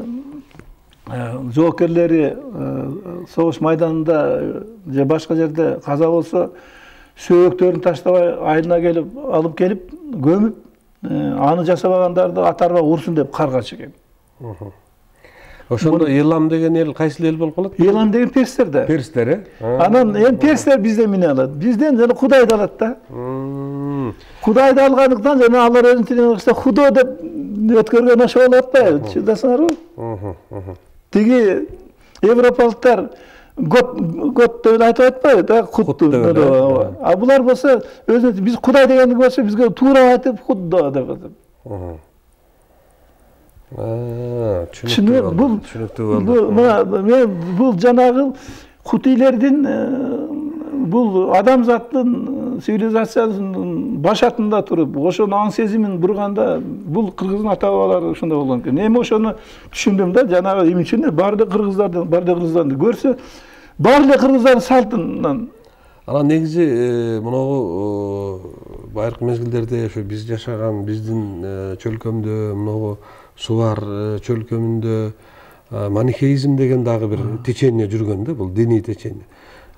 жоокерлери согуш майданында же башка жерде каза болсо, сөөктөрүн таштабай айылына келип алып келип көмүп, аны жасабагандарды ат арбак урсун деп каргаш экен. Ошондо Элам деген эл кайсыл эл болуп калат? Элам деген перстер да. Перстер, Анан перстер бизден мине алат. Бизден жана Кудайды алат да. Кудайды алгандыктан жана алар өзүнүн тилине кылса худо деп өткөргөн ошо болуп атпайбы? Түшүнөсүңөрбү? Тиги европалыктар гот деп айтып атпайбы да, хутту. А булар болсо өзүнүн биз Кудай дегенди болсо бизге туура айтып худо деп атат. Бул жанагы кутилердин бул адамзаттын цивилизациясынын башатында туруп, ошону аң сезимин бурганда бул кыргыздын ата бабалары ошондой болгон экен. Эми ошону түшүндүм да, жанагы эмне үчүн баардык кыргыздарды көрсө, баардык кыргыздардын салтынан. Анан негизи мынагу байыркы мезгилдерде ошо биз жашаган биздин чөлкөмдө мынагу Сувар чөлкөмүндө манихеизм деген дагы бир течение жүргөн да, бул диний течение.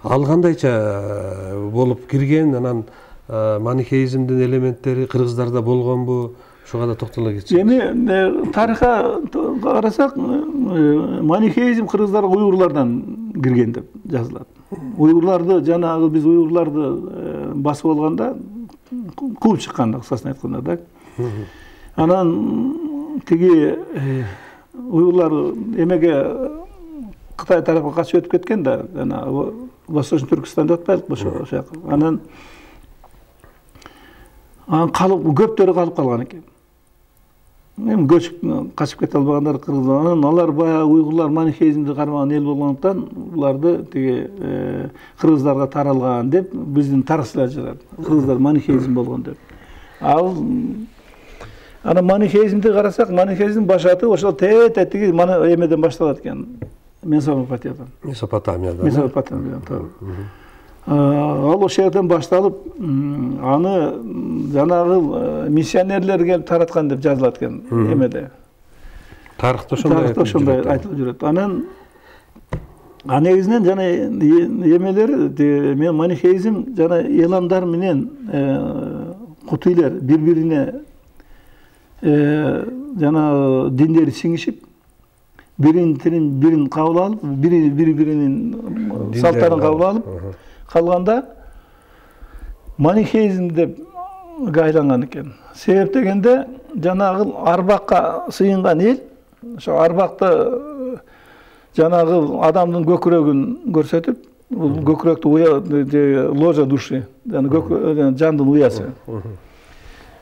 Ал кандайча болуп кирген, анан манихеизмдин элементтери кыргыздарда болгонбу? Ушуга да токтоло кетсек. Эми тарыхка карасак, манихеизм кыргыздарга уйгурлардан кирген деп жазылат. Уйгурларды жанагы биз уйгурларды басып алганда кууп чыккан, кысасын айтканда да. Анан тиги уйгурлар эмеге Кытай тарапка качып өтүп кеткен да, жана Восточный Түркістан деп атпайлык ошо жака. Анан калып көптөрү калып калган экен. Эми көчүп качып кете албагандар кыргыздар. Алар баягы уйгурлар манихеизмди кармаган эл болгондуктан буларды тиги кыргыздарга таралган деп биздин тарыхчылар жазат. Кыргыздар манихеизм болгон деп. Ал ана манихеизмди карасак, манихеизм башаты ошол тетиги эмеден башталат экен. Месопотамиядан. Месопотамиядан. Ал ошол жерден башталып, аны жанагы миссионерлер келип тараткан деп жазылат экен эмеде. Тарыхта ошондой айтылып жүрөт. Анан негизинен жана эмелер, мен манихеизм жана эламдар менен кутуйлар бири-бирине жана диндери сиңишип, бирин кабыл алып, бири-биринин салттарын кабыл алып калганда манихеизм деп айланган экен. Себеп дегенде жанагы арбакка сыйынган эл, ошо арбакты жанагы адамдын көкүрөгүн көрсөтүп, бул көкүрөктү ложа души, жандын уясы.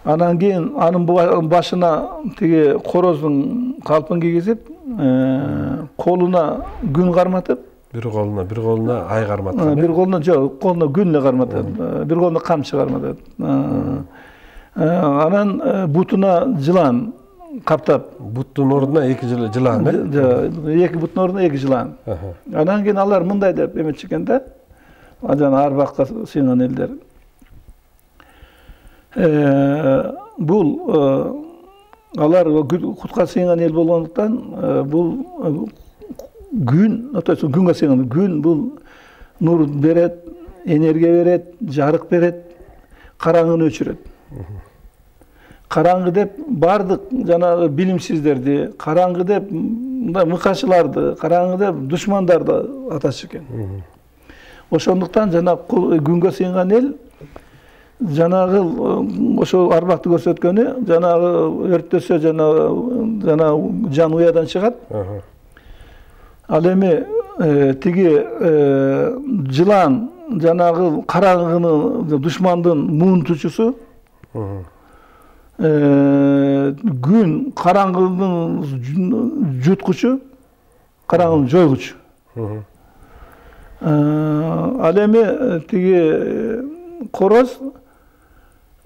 Анан кийин анын башына тиги короздун калпын кийгизип, колуна күн карматып, бир колуна ай карматат. Бир колуна жок, колуна күн эле карматат. Бир колуна камчы карматат. Анан бутуна жылан каптап. Буттун ордуна эки жылан, эки буттун ордуна эки жылан. Анан кийин алар мындай деп эметчикен да. Жана арбакка сыйынган элдер. Бул алар кутка сыйынган эл болгондуктан бул күн, күнгө сыйынган күн бул нур берет, энергия берет, жарык берет, караңгыны өчүрөт. Караңгы деп бардык жанагы билимсиздерди, караңгы деп мындай мыкачыларды, караңгы деп душмандарды аташы экен. Ошондуктан жана күнгө сыйынган эл жанагы ошо арбакты көрсөткөнү, жанагы өрттөсө жана жан уядан чыгат. Ал эми тиги жылан жанагы караңгыны душмандын муунтуучусу, күн караңгынын жуткучу, караңгыны жойгучу. Ал эми тиги короз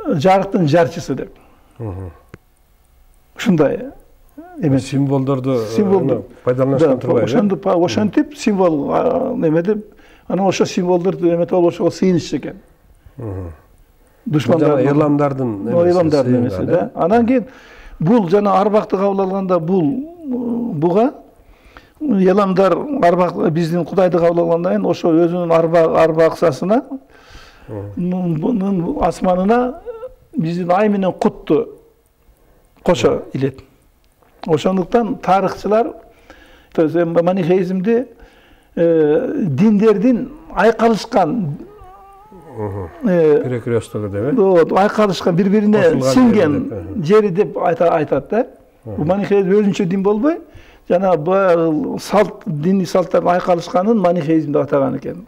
жарыктын жарчысы деп. Ушундай символдорду пайдаланышкан турбайбы? Ошентип символ эметип, анан ошо символдорду эметип алып ошого сыйынышчу экен. Душмандардын, эламдардын эмеси да. Анан кийин бул жана арбакты кабыл алганда буга эламдар арбак биздин Кудайды кабыл алгандан кийин ошо өзүнүн арбаксасына асманына биздин ай менен кутту кошо илет. Ошондуктан тарыхчылар манихеизмди диндердин айкалышкан перекрестогі деп, айкалышкан бири-бирине сиңген жери деп айтат да. Манихеизм өзүнчө дин болбой, жана салт, диний салттардын айкалышканын манихеизм деп атаган экен.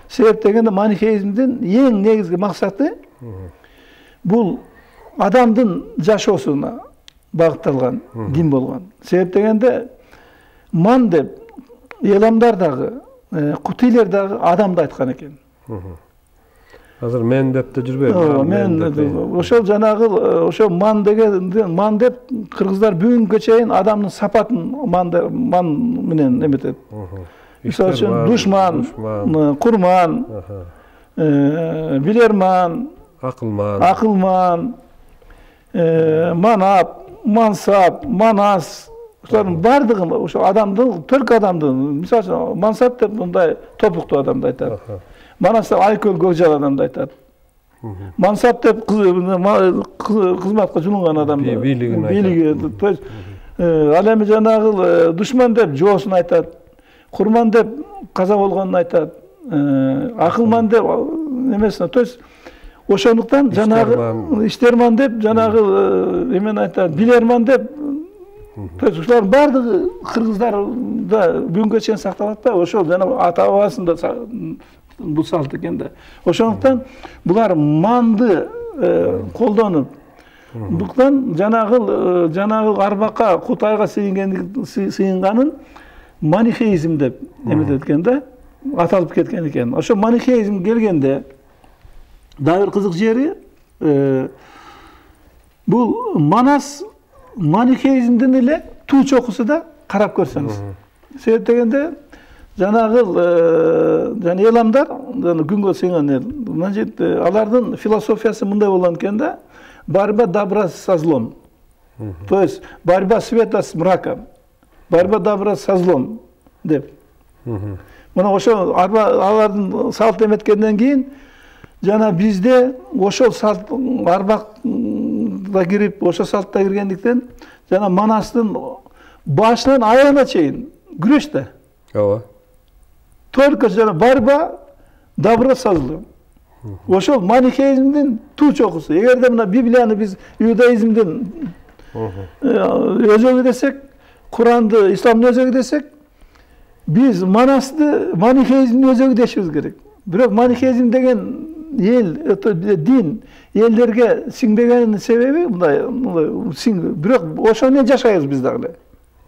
Себеп дегенде манихеизмдин эң негизги максаты бул адамдын жашоосуна багытталган дин болгон. Себеп дегенде ман деп эламдар дагы, кутуйлар дагы адамды айткан экен. Азыр мен деп да жүрбөйт. Мен ошол жанагы ошо ман деп кыргыздар бүгүнгө чейин адамдын сапатын ман менен эметет. Мисалы үчүн душман, курман, билерман, акылман, манап, мансап, манас, ошолордун бардыгын ошо адамдын, төрт адамдын, мисалы мансап деп мындай топуктуу адамды айтат. Манас деп айкөл көкжал адамды айтат. Мансап деп кызматка жулунган адам. Бийлиги. То есть ал эми жанагы душман деп жоосун айтат. Курман деп каза болгонун айтат. Акылман деп эмесин. То есть ошондуктан жанагы иштерман деп жанагы эмени айтат. Билерман деп. То есть ушулардын бардыгы кыргыздарда бүгүнгө чейин сакталат да. Ошол жана ата бабасында бул салт экен да. Ошондуктан булар манды колдонуп, буктан жанагы арбакка Кутайга сыйынганын манихеизм деп эметет экен да, аталып кеткен экен. Ошо манихеизм келгенде дагы бир кызык жери бул Манас манихеизмдин эле туу чокусу да карап көрсөңүз. Себеп дегенде жанагы жана эламдар күнгө сыйган эл. Значит, алардын философиясы мындай болгон экен да: борьба добра со злом. То есть борьба света с мраком. Борьба добра со злом деп. Мына ошо алардын салт эметкенден кийин жана бизде ошол салт арбакта кирип, ошо салтта киргендиктен жана Манастын башынан аяғына чейин күрөш да. Ооба. Только жана борьба добро со злом. Ошол манихеизмдин туу чокусу. Эгерде мына Библияны биз иудаизмдин өзөгү десек, Куранды исламдын өзөгү десек, биз Манасты манихеизмдин өзөгү дешибиз керек. Бирок манихеизм деген эл, дин элдерге сиңбегенин себеби мындай бирок ошону менен жашайбыз биз дагы.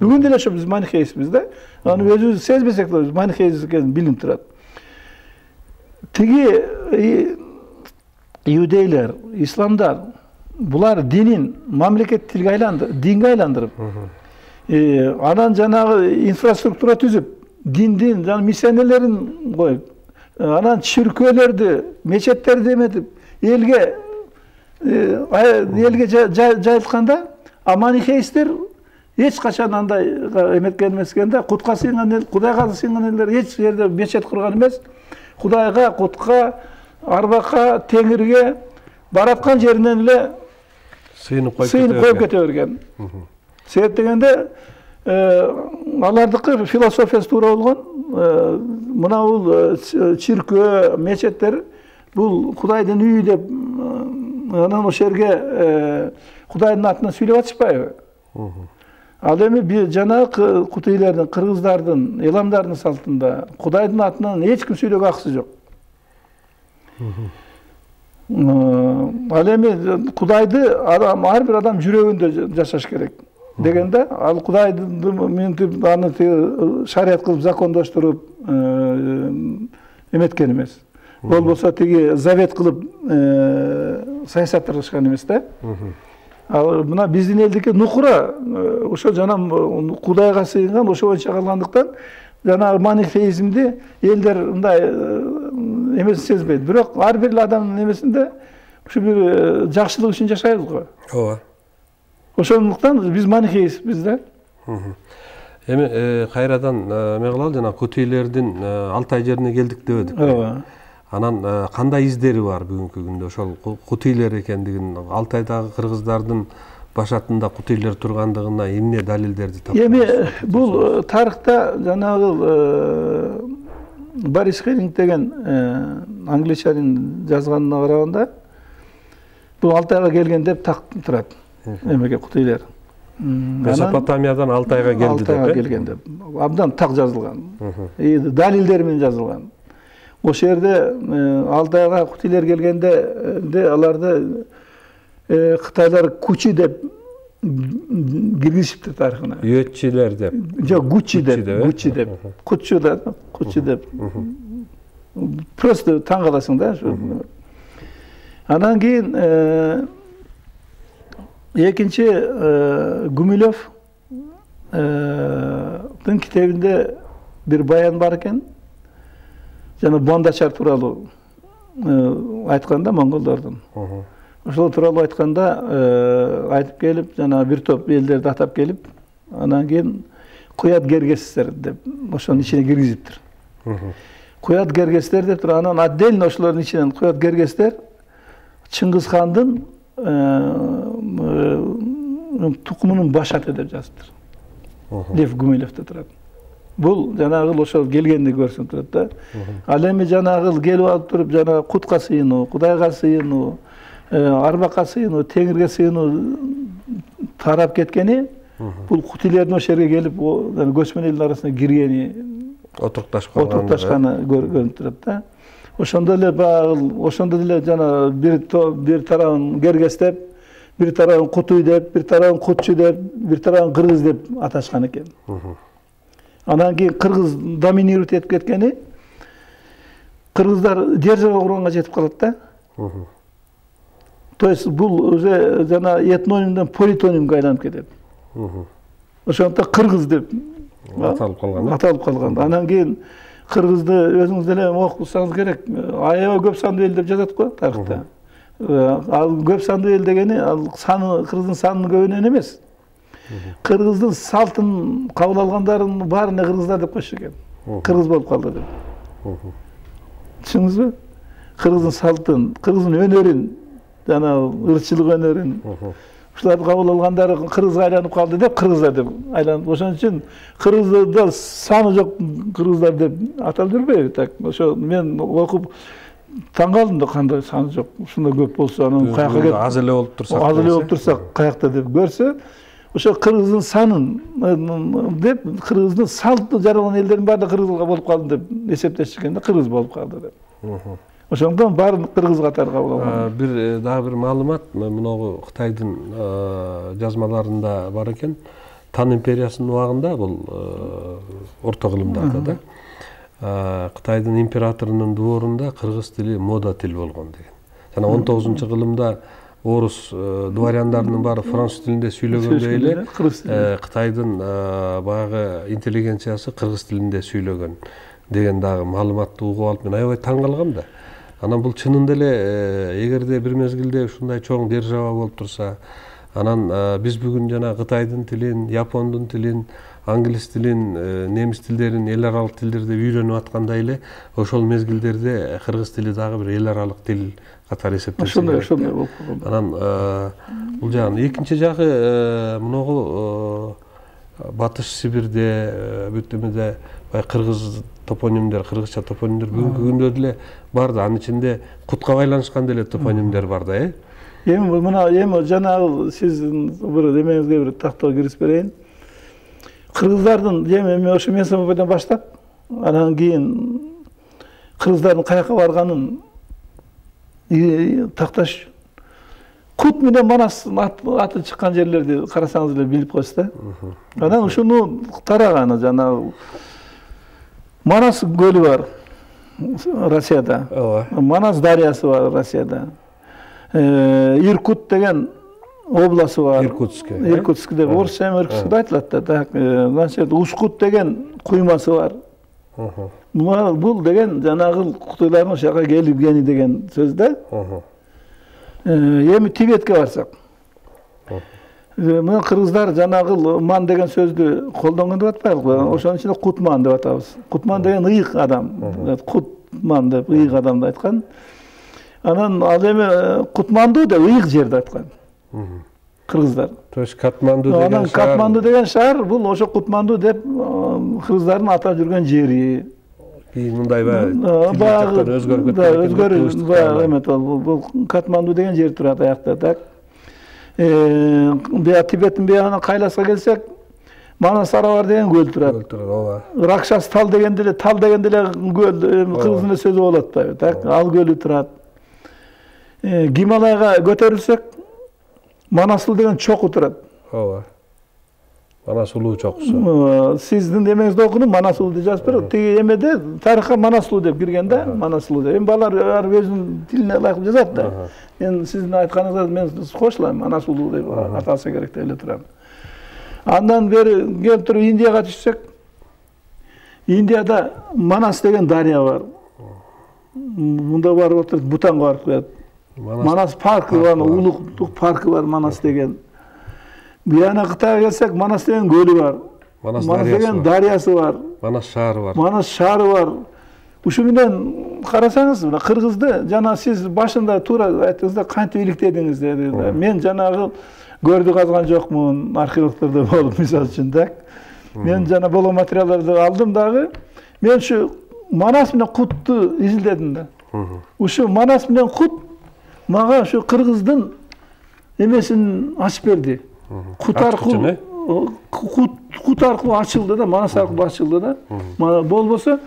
Бүгүн деле ошо биз манихеистпиз да. Аны өзүбүз сезбесек да манихеист экенин билинип турат. Тиги иудейлер, исламдар булар динин мамлекет тилге динге айландырып, анан жанагы инфраструктура түзүп, диндин жана миссионерлерин коюп, анан чиркөөлөрдү, мечеттерди эметип, элге жайылтканда, манихеисттер эч качан андай эметкен эмес экен да. Кутка сыйынган эл, Кудайга сыйынган элдер эч жерде мечет курган эмес. Кудайга, кутка, арбакка, теңирге бараткан жеринен эле сыйынып коюп кете берген. Себеп дегенде алардыкы философиясы туура болгон. Мына бул чиркөө, мечеттер бул Кудайдын үйү деп, анан ошол жерге Кудайдын атынан сүйлөп атышпайбы? Ал эми жанагы кутуйлердин, кыргыздардын, эламдардын салтында Кудайдын атынан эч ким сүйлөөгө акысы жок. Ал эми Кудайды ар бир адам жүрөгүндө жашаш керек дегенде, ал Кудайды мынтип аны шарият кылып, закондоштуруп эметкен эмес. Болбосо тиги завет кылып саясатташкан эмес да. Ал мына биздин элдики нукура ошо жана Кудайга сыйынган, ошо боюнча калгандыктан жана манихеизмди элдер мындай эмесин сезбейт. Бирок ар бир адамдын эмесинде ушу бир жакшылык үчүн жашайбыз го. Ооба. Ошондуктан биз манихеистпиз да. Эми кайрадан эме кылалы, жана кутуйлердин Алтай жерине келдик дебедик. Ооба. Анан кандай издери бар бүгүнкү күндө ошол кутуйлер экендигин, Алтайдагы кыргыздардын башатында кутуйлер тургандыгына эмне далилдерди таптыңыз? Эми бул тарыхта жанагы Борис Херинг деген англичанин жазганына караганда бул Алтайга келген деп так турат. Эмеге кутуйлер. Месопотамиядан Алтайга келди деп. Алтайга келген деп. Абдан так жазылган. Далилдер менен жазылган. Ошол жерде Алтайга кутуйлер келгенде аларды Кытайлар кучи деп киргизишти тарыхына. Үөтчилер деп. Жок, гучи деп. Кучу деп. Просто таң каласың да. Анан кийин экинчи Гумилевдин китебинде бир баян бар экен. Жана Бондачар тууралуу айтканда монголдордун. Ошол тууралуу айтканда айтып келип, жана бир топ элдерди атап келип, анан кийин куят кергесиздер деп ошонун ичине киргизиптир. Куят кергесиздер деп туруп, анан отдельно ошолордун ичинен куят кергесиздер Чыңгыз хандын тукумунун баш аты деп жазыптыр. Лев Гумилевде турат. Бул жанагы ошол келгенди көрсүн турат да. Ал эми жанагы келип алып туруп жана кутка сыйынуу, Кудайга сыйынуу, арбакка сыйынуу, теңирге сыйынуу тарап кеткени, бул кутилердин ошол жерге келип көчмөн элдин арасына киргени, отурукташканы көрүнүп турат да. Ошондо деле жана бир тарабын Кергестеп, бир тарабын Кутуй деп, бир тарабын Кутчу деп, бир тарабын Кыргыз деп аташкан экен. Анан кийин Кыргыз доминировать этип кеткени, кыргыздар держава курганга жетип калат да. То есть бул уже жана этнонимден политонимге айланып кетет. Ошондуктан Кыргыз деп аталып калган. Анан кийин Кыргызды өзүңүз деле окусаңыз керек. Аябай көп сандуу эл деп жазат го тарыхта. Ал көп сандуу эл дегени ал саны кыргыздын санынын көбүнөн эмес. Кыргыздын салтын кабыл алгандардын баарына кыргыздар деп койчу экен. Кыргыз болуп калды деп. Түшүндүңүзбү? Кыргыздын салтын, кыргыздын өнөрүн, жана ырчылык өнөрүн ушуларды кабыл алгандары кыргызга айланып калды деп кыргыздар деп айланып. Ошон үчүн кыргызда саны жок кыргыздар деп аталып жүрбөйбү так. Ошо мен окуп таң калдым да, кандай саны жок. Ушундай көп болсо анан каяка кетип аз эле болуп турсак, каякта деп көрсө, ошо кыргыздын санын деп, кыргыздын салты жаралган элдердин баары да кыргызга болуп калды деп эсептешкен, кыргыз болуп калды деп. Ошондон баарын кыргыз катары кабыл алган. Дагы бир маалымат, мынагу Кытайдын жазмаларында бар экен. Тан империясынын убагында, бул орто кылымдарда да, Кытайдын императорунун дворунда кыргыз тили мода тил болгон деген. Жана 19-кылымда орус дворяндарынын баары француз тилинде сүйлөгөндөй эле Кытайдын баягы интеллигенциясы кыргыз тилинде сүйлөгөн деген дагы маалыматты угуп алып мен аябай таң калгам да. Анан бул чынында эле эгерде бир мезгилде ушундай чоң держава болуп турса, анан биз бүгүн жана Кытайдын тилин, Япондун тилин, англис тилин, немис тилдерин, эл аралык тилдерди үйрөнүп аткандай эле, ошол мезгилдерде кыргыз тили дагы бир эл аралык тил катары эсептелсе керек. Ошондой болуп калган. Анан бул жагы экинчи жагы мынагу Батыш Сибирде, бүт кыргыз топонимдер, кыргызча топонимдер бүгүнкү күндө деле бар да, анын ичинде кутка байланышкан деле топонимдер бар да, Эми мына жанагы сиздин бир эмеңизге бир тактоо киргизип берейин. Кыргыздардын эми ошо Менсебайдан баштап, анан кийин кыргыздардын каяка барганын такташ Кут менен Манас аты чыккан жерлерди карасаңыз эле билип коесуз да. Анан ушуну тараганы жанагы Манас көлү бар Россияда. Манас дарыясы бар Россияда. Иркут деген обласы бар. Иркутск деп орусча Иркутскда айтылат да. Значит, Ушкут деген куймасы бар. Бул деген жанагы кутуйлардын ошол жака келгени деген сөз да. Эми Тибетке барсак. Мына кыргыздар жанагы ман деген сөздү колдонгон деп атпайлыкпы? Ошонун ичинде кутман деп атабыз. Кутман деген ыйык адам. Кутман деп ыйык адамды айткан. Анан ал эми Кутманду деп ыйык жерди айткан. Кыргыздар. То есть Катманду деген шаар. Катманду деген шаар бул ошо Кутманду деп кыргыздардын атап жүргөн жери. Мындай баягы өзгөрүп кеткен. Бул Катманду деген жер турат аякта так. Тибеттин биягынан кайласка келсек, Манас Арабар деген көл турат. Ракшас тал деген деле көл, кыргыз эле сөзү болуп атпайбы, так? Ал көлү турат. Гималайга көтөрүлсөк, Манасул деген чоку турат. Ооба. Манасулуу чокусу. Сиздин эмеңизде окудум, Манасулуу деп жазып берет. Тиги эмеде тарыхка Манасулуу деп кирген да, Манасулуу деп. Эми балдар өзүнүн тилине ылайык жазат да. Мен сиздин айтканыңызга мен кошулам, Манасулуу деп аталса керек деп эле турам. Андан бери келип туруп Индияга түшсөк, Индияда Манас деген дарыя бар. Мында барып отуруп Бутанга барып коет. Манас паркы бар, улуттук паркы бар Манас деген. Бияна Кытайга келсек, Манас деген көлү бар. Манас деген дарыясы бар. Манас шаары бар. Манас шаары бар. Uşу менен карасаңыз, мына кыргызды жана сиз башында туура айттыңыздар, кантип иликтедиңиз деди. Мен жанагы көрдү казган жокмун, археологдордо болуп, мисалы үчүн да. Мен жана болгон материалдарды алдым дагы. Мен ушу Манас менен Кутту изилдедим да. Ушу Манас менен Кут мага ушу кыргыздын эмесин ачып берди. Кут аркылуу ачылды да, Манас аркылуу ачылды да. Мана болбосо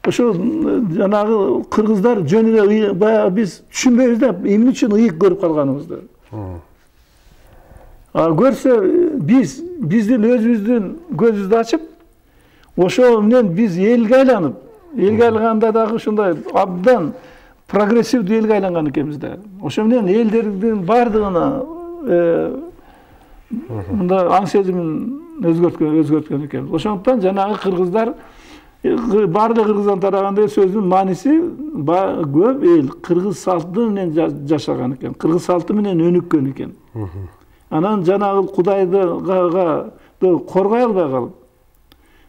ошо жанагы кыргыздар жөн эле баягы биз түшүнбөйбүз да, эмне үчүн ыйык көрүп калганыбызды. Көрсө биздин өзүбүздүн көзүбүздү ачып, ошо менен биз элге айланганда дагы ушундай абдан прогрессивдүү элге айланган экенбиз да. Ошо менен элдердин баардыгына мындай аң сезимин өзгөрткөн экенбиз. Ошондуктан жанагы кыргыздар баардык кыргыздан тараганда сөздүн мааниси көп эл кыргыз салты менен жашаган экен, кыргыз салты менен өнүккөн экен. Анан жанагы Кудайды коргой албай калып,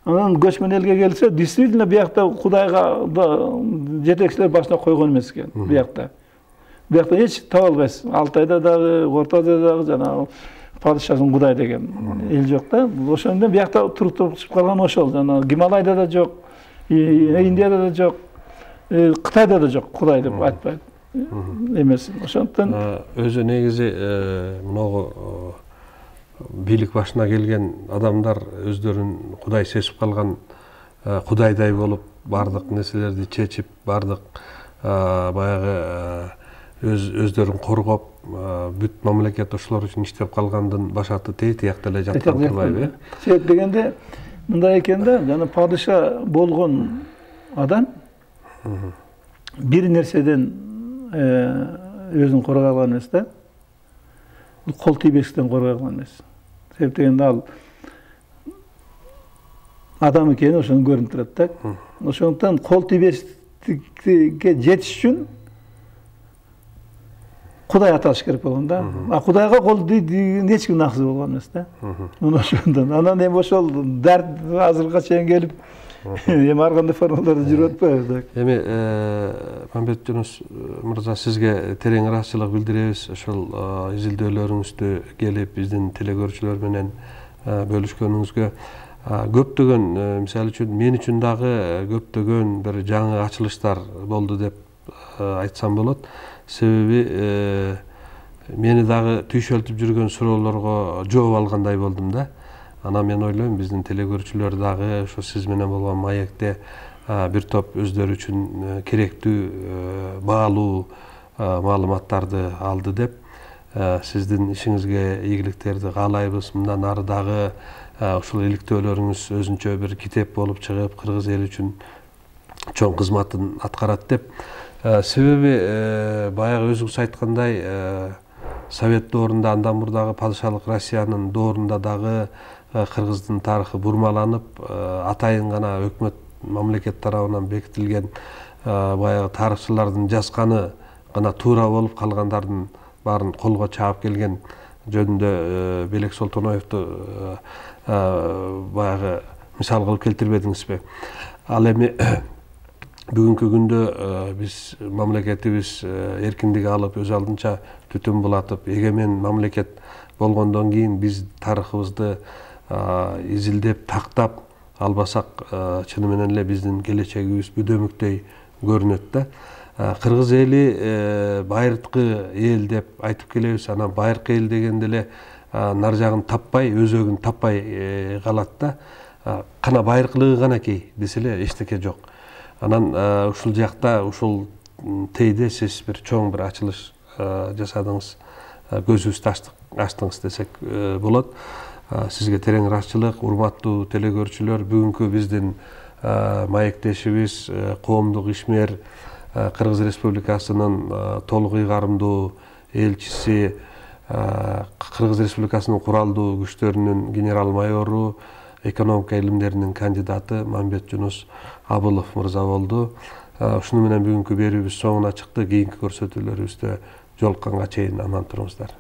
анан көчмөн элге келсе, действительно биякта Кудайга жетекчилер башына койгон эмес экен. Биякта эч таба албайсыз. Алтайда дагы, Орто Азияда дагы жанагы падышасын Кудай деген эл жок да. Ошондон биякта туруп чыгып калган ошол. Жана Гималайда да жок, Индияда да жок, Кытайда да жок Кудай деп айтпайт. Эмес. Ошондон өзү негизи мынагу бийлик башына келген адамдар өздөрүн Кудай сезип калган, Кудайдай болуп, бардык нерселерди чечип, бардык баягы өздөрүн коргоп, бүт мамлекет ошолор үчүн иштеп калгандын башаты тиякта эле жаткан турбайбы? Себеп дегенде мындай экен да, жана падыша болгон адам бир нерседен өзүн коргой алган эмес да. Кол тийбестен коргой алган эмес. Себеп дегенде ал адам экени ошону көрүнүп турат да. Ошондуктан кол тийбестикке жетиш үчүн Кудай аталыш керек болгон да. Кудайга кол тийген эч ким нақсы болгон эмес да. Ошондон анан эми ошол дарт азыркыга чейин келип эми ар кандай формаларда жүрүп атпайбы. Эми Мамбет Жунус мырза, сизге терең ыраазычылык билдиребиз. Ошол изилдөөлөрүңүздү келип биздин телекөрүүчүлөр менен бөлүшкөнүңүзгө. Көптөгөн, мисалы үчүн мен үчүн дагы көптөгөн бир жаңы ачылыштар болду деп айтсам болот. Себеби мени дагы түйшөлтүп жүргөн суроолорго жооп алгандай болдум да. Анан мен ойлойм, биздин телекөрүүчүлөр дагы ошо сиз менен болгон маекте бир топ өздөрү үчүн керектүү, баалуу маалыматтарды алды деп, сиздин ишиңизге ийгиликтерди каалайбыз. Мындан ары дагы ушул иликтөөлөрүңүз өзүнчө бир китеп болуп чыгып, кыргыз эли үчүн чоң кызматын аткарат деп. Себеби баягы өзүңүз айткандай, Совет доорунда, андан мурдагы падышалык Россиянын доорунда дагы кыргыздын тарыхы бурмаланып, атайын гана өкмөт мамлекет тарабынан бекитилген баягы тарыхчылардын жазганы гана туура болуп, калгандардын баарын колго чаап келген жөнүндө Белек Солтоноевду баягы мисал кылып келтирбедиңизби? Ал эми бүгүнкү күндө биз мамлекетибиз эркиндик алып, өз алдынча түтүн булатып, эгемен мамлекет болгондон кийин биз тарыхыбызды изилдеп, тактап албасак, чыны менен эле биздин келечегибиз бүдөмүктөй көрүнөт да. Кыргыз эли байырткы эл деп айтып келебиз. Анан байыркы эл дегенде эле нар жагын таппай, өзөгүн таппай калат да. Кана байыркылыгы канакей десе эле эчтеке жок. Анан ушул жакта, ушул тейде сиз бир чоң бир ачылыш жасадыңыз, көзүбүздү ачтыңыз десек болот. Сизге терең ыраазычылык, урматтуу телекөрүүчүлөр. Бүгүнкү биздин маектешибиз, коомдук ишмер, Кыргыз Республикасынын толук ыйгарымдуу элчиси, Кыргыз Республикасынын куралдуу күчтөрүнүн генерал майору, экономика илимдеринин кандидаты Мамбет Жунус Абылов мырза болду. Ушуну менен бүгүнкү берүүбүз соңуна чыкты. Кийинки көрсөтүүлөрүбүздө жолукканга чейин аман туруңуздар.